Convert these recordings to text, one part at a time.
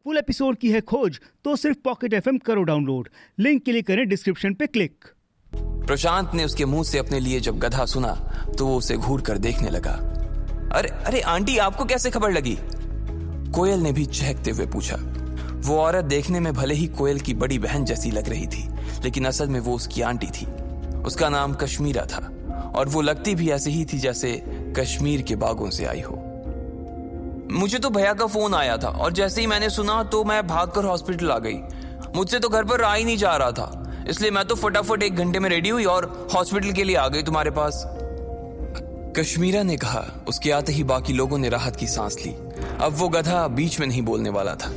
Full episode की है खोज तो सिर्फ पॉकेट एफएम करो डाउनलोड। लिंक के लिए करें डिस्क्रिप्शन पे क्लिक। प्रशांत ने उसके मुंह से अपने लिए जब गधा सुना तो वो उसे घूर कर देखने लगा। अरे अरे आंटी, आपको कैसे खबर लगी? कोयल ने भी चहकते हुए पूछा। वो औरत देखने में भले ही कोयल की बड़ी बहन जैसी लग रही थी, लेकिन असल में वो उसकी आंटी थी। उसका नाम कश्मीरा था और वो लगती भी ऐसे ही थी जैसे कश्मीर के बागों से आई हो। मुझे तो भैया का फोन आया था और जैसे ही मैंने सुना तो मैं भागकर हॉस्पिटल आ गई। मुझसे तो घर पर रहा ही नहीं जा रहा था, इसलिए मैं तो फटाफट 1 घंटे में रेडी हुई और हॉस्पिटल के लिए आ गई तुम्हारे पास। कश्मीरा ने कहा। उसके आते ही बाकी लोगों ने राहत की सांस ली। अब वो गधा बीच में नहीं बोलने वाला था।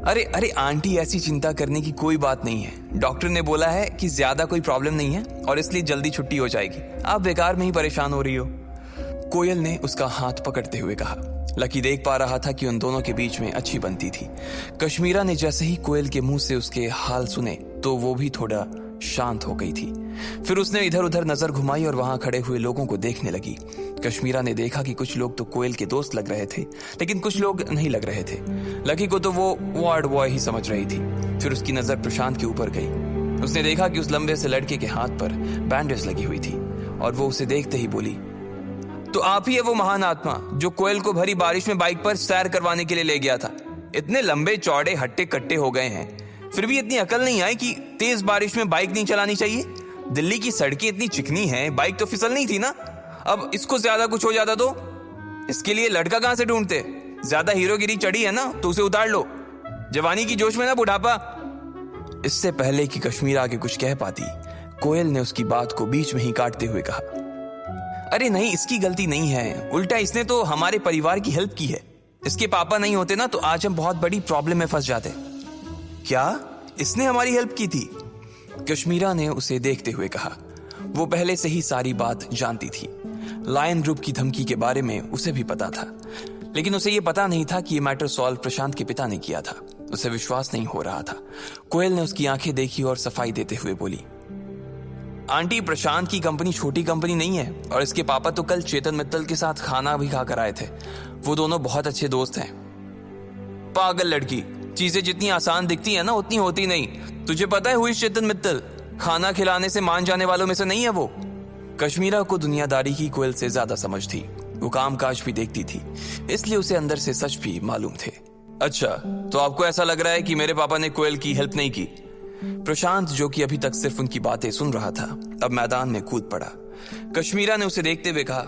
अरे अरे आंटी, ऐसी चिंता करने की कोई बात नहीं है। डॉक्टर ने बोला है कि ज्यादा कोई प्रॉब्लम नहीं है और इसलिए जल्दी छुट्टी हो जाएगी। आप बेकार में ही परेशान हो रही हो। कोयल ने उसका हाथ पकड़ते हुए कहा। लकी देख पा रहा था कि उन दोनों के बीच में अच्छी बनती थी। कश्मीरा ने जैसे ही कोयल के मुंह से उसके हाल सुने तो वो भी थोड़ा शांत हो गई थी। फिर उसने इधर उधर नजर घुमाई और वहां खड़े हुए लोगों को देखने लगी। कश्मीरा ने देखा कि कुछ लोग तो कोयल के दोस्त लग रहे थे, लेकिन कुछ लोग नहीं लग रहे थे। लकी को तो वो वार्ड बॉय ही समझ रही थी। फिर उसकी नजर प्रशांत के ऊपर गई। उसने देखा कि उस लंबे से लड़के के हाथ पर बैंडेज लगी हुई थी और वो उसे देखते ही बोली, तो आप ही है वो महान आत्मा जो कोयल को भरी बारिश में बाइक पर सैर करवाने के लिए ले गया था। इतने लंबे चौड़े हट्टे कट्टे हो गए हैं, फिर भी इतनी अकल नहीं आई कि तेज बारिश में बाइक नहीं चलानी चाहिए। दिल्ली की सड़कें इतनी चिकनी हैं, बाइक तो फिसलनी थी ना। अब इसको ज्यादा कुछ हो जाता तो इसके लिए लड़का कहां से ढूंढते? ज्यादा हीरोगिरी चढ़ी है ना तो उसे उतार लो। जवानी की जोश में ना बुढ़ापा। इससे पहले कि कश्मीर आगे कुछ कह पाती, कोयल ने उसकी बात को बीच में ही काटते हुए कहा, अरे नहीं, इसकी गलती नहीं है। उल्टा इसने तो हमारे परिवार की हेल्प की है। इसके पापा नहीं होते ना तो आज हम बहुत बड़ी प्रॉब्लम में फंस जाते। क्या इसने हमारी हेल्प की थी? कश्मीरा ने उसे देखते हुए कहा। वो पहले से ही सारी बात जानती थी। लायन ग्रुप की धमकी के बारे में उसे भी पता था, लेकिन उसे ये पता नहीं था कि ये मैटर सॉल्व प्रशांत के पिता ने किया था। उसे विश्वास नहीं हो रहा था। कोयल ने उसकी आंखें देखी और सफाई देते हुए बोली, आंटी, प्रशांत की कंपनी छोटी कंपनी नहीं है और इसके पापा तो कल चेतन मित्तल के साथ खाना भी खाकर आए थे। वो दोनों बहुत अच्छे दोस्त हैं। पागल लड़की, चीजें जितनी आसान दिखती है ना उतनी होती नहीं। तुझे पता है हुई चेतन मित्तल खाना खिलाने से मान जाने वालों में से नहीं है वो। कश्मीरा को दुनियादारी की कोयल से ज्यादा समझ थी। वो कामकाज भी देखती थी, इसलिए उसे अंदर से सच भी मालूम थे। अच्छा, तो आपको ऐसा लग रहा है कि मेरे पापा ने कोयल की हेल्प नहीं की? प्रशांत, जो कि अभी तक सिर्फ उनकी बातें सुन रहा था, अब मैदान में कूद पड़ा। कश्मीरा ने उसे देखते हुए कहा,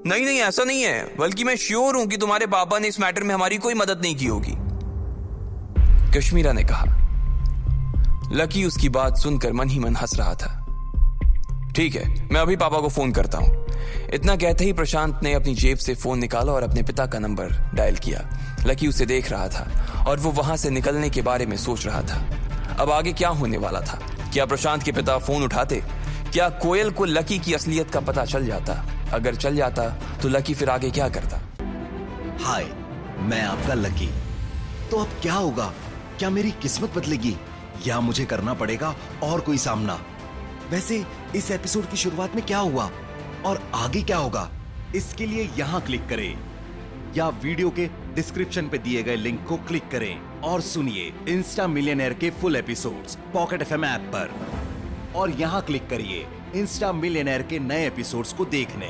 नहीं नहीं, ऐसा नहीं है, बल्कि मैं श्योर हूं कि तुम्हारे पापा ने इस मैटर में हमारी कोई मदद नहीं की होगी। कश्मीरा ने कहा। लकी उसकी बात सुनकर मन ही मन हंस रहा था। ठीक है, मैं अभी पापा को फोन करता हूं। इतना कहते ही प्रशांत ने अपनी जेब से फोन निकाला और अपने पिता का नंबर डायल किया। लकी उसे देख रहा था और वो वहां से निकलने के बारे में सोच रहा था। अब आगे क्या होने वाला था? क्या प्रशांत के पिता फोन उठाते? क्या कोयल को लकी की असलियत का पता चल जाता? अगर चल जाता तो लकी फिर आगे क्या करता? हाय, मैं आपका लकी। तो अब क्या होगा? क्या मेरी किस्मत बदलेगी या मुझे करना पड़ेगा और कोई सामना? वैसे इस एपिसोड की शुरुआत में क्या हुआ और आगे क्या होगा? इसके लिए यहां क्लिक करें या वीडियो के डिस्क्रिप्शन पे दिए गए लिंक को क्लिक करें और सुनिए इंस्टा मिलियनेयर के full episodes pocket FM app पर। और यहां क्लिक करिए इंस्टा मिलियनेयर के नए एपिसोड्स को देखने।